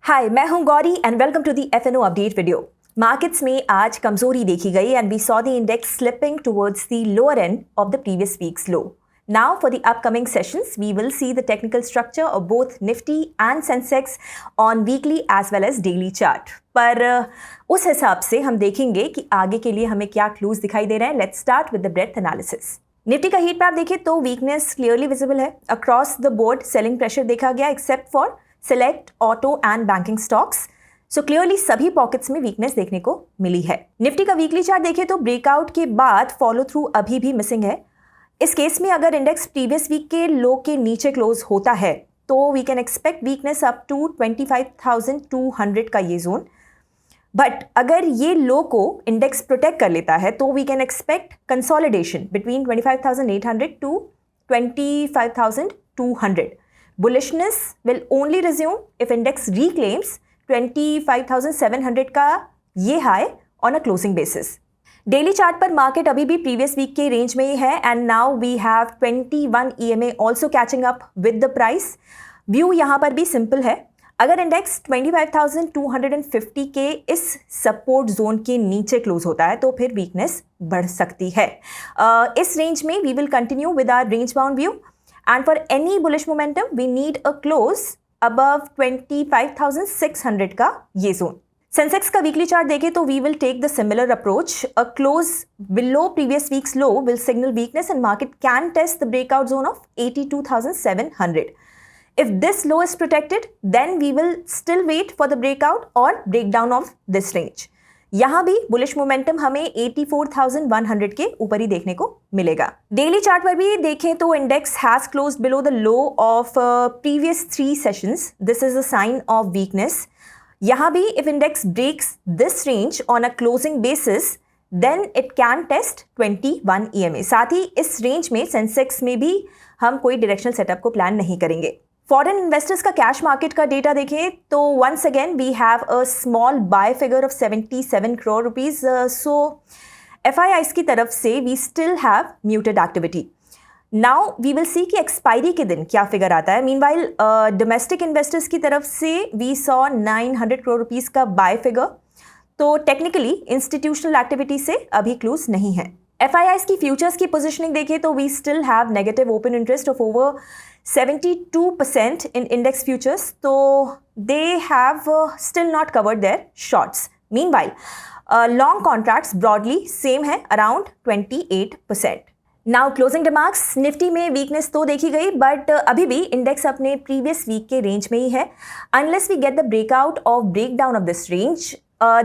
हाय, मैं हूं Gauri and welcome to the F N O update video. Markets में आज कमजोरी देखी गई and we saw the index slipping towards the lower end of the previous week's low. Now for the upcoming sessions, we will see the technical structure of both Nifty and Sensex on weekly as well as daily chart. पर उस हिसाब से हम देखेंगे कि आगे के लिए हमें क्या क्लूज दिखाई दे रहे हैं। Let's start with the breadth analysis. Nifty का हीट मैप देखें तो वीकनेस क्लियरली विजिबल है। Across the board selling pressure देखा गया except for select auto and banking stocks. So clearly सभी पॉकेट्स में वीकनेस देखने को मिली है। निफ्टी का वीकली चार्ट देखें तो ब्रेकआउट के बाद फॉलो थ्रू अभी भी मिसिंग है। इस केस में अगर इंडेक्स प्रीवियस वीक के लो के नीचे क्लोज होता है तो we can expect weakness up to 25,200 का ये जोन। बट अगर ये लो को इंडेक्स प्रोटेक्ट कर लेता है तो we can expect consolidation between 25,800 to 25,200। Bullishness will only resume if index reclaims 25,700 का ये high on a closing basis. Daily chart पर मार्केट अभी भी प्रीवियस वीक के रेंज में ही है and now we have 21 EMA also catching up with the price. View यहाँ पर भी सिंपल है। अगर इंडेक्स 25,250 के इस सपोर्ट जोन के नीचे क्लोज होता है तो फिर वीकनेस बढ़ सकती है। इस रेंज में we will continue with our range bound view and for any bullish momentum we need a close above 25,600 का ये जोन। सेंसेक्स का वीकली चार्ट देखें तो we will take the similar approach. A close below previous week's low will signal weakness and market can test the breakout zone of 82,700. If this low is protected, then we will still wait for the breakout or breakdown of this range. यहाँ भी bullish momentum हमें 84,100 के ऊपर ही देखने को मिलेगा। Daily chart पर भी देखें तो index has closed below the low of previous 3 sessions. This is a sign of weakness. यहाँ भी if index breaks this range on a closing basis then it can test 21 EMA। साथ ही इस range में Sensex में भी हम कोई directional setup को प्लान नहीं करेंगे। फॉरेन इन्वेस्टर्स का कैश मार्केट का डेटा देखें तो once again we have a small buy figure of 77 crore rupees. So FIIs की तरफ से we still have muted activity. Now we will see कि एक्सपायरी के दिन क्या फिगर आता है। मीनवाइल डोमेस्टिक इन्वेस्टर्स की तरफ से वी सॉ 900 करोड़ रुपीज का बाय फिगर। तो टेक्निकली इंस्टीट्यूशनल एक्टिविटी से अभी क्लोज नहीं है। FIIs की फ्यूचर्स की पोजिशनिंग देखें तो we still have negative open interest of over 72% in index futures, so they have still not covered their shorts. Meanwhile, long contracts broadly same है around 28%. Now closing remarks, Nifty में weakness तो देखी गई but अभी भी index अपने previous week के range में ही है। Unless we get the breakout of breakdown of this range,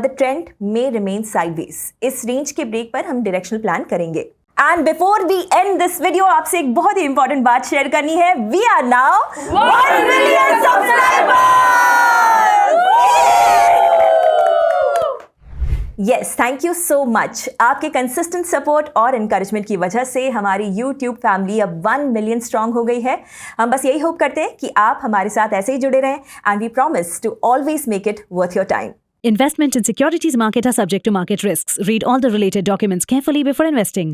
the trend may remain sideways. इस रेंज के ब्रेक पर हम डायरेक्शनल प्लान करेंगे। And before we end this video आपसे एक बहुत ही इंपॉर्टेंट बात शेयर करनी है। We are now 1 million subscribers. Yes, thank you so much. आपके कंसिस्टेंट सपोर्ट और एनकरेजमेंट की वजह से हमारी YouTube फैमिली अब 1 मिलियन स्ट्रांग हो गई है। हम बस यही होप करते हैं कि आप हमारे साथ ऐसे ही जुड़े रहें and we promise to always make it worth your time. Investment in securities market are subject to market risks. Read all the related documents carefully before investing.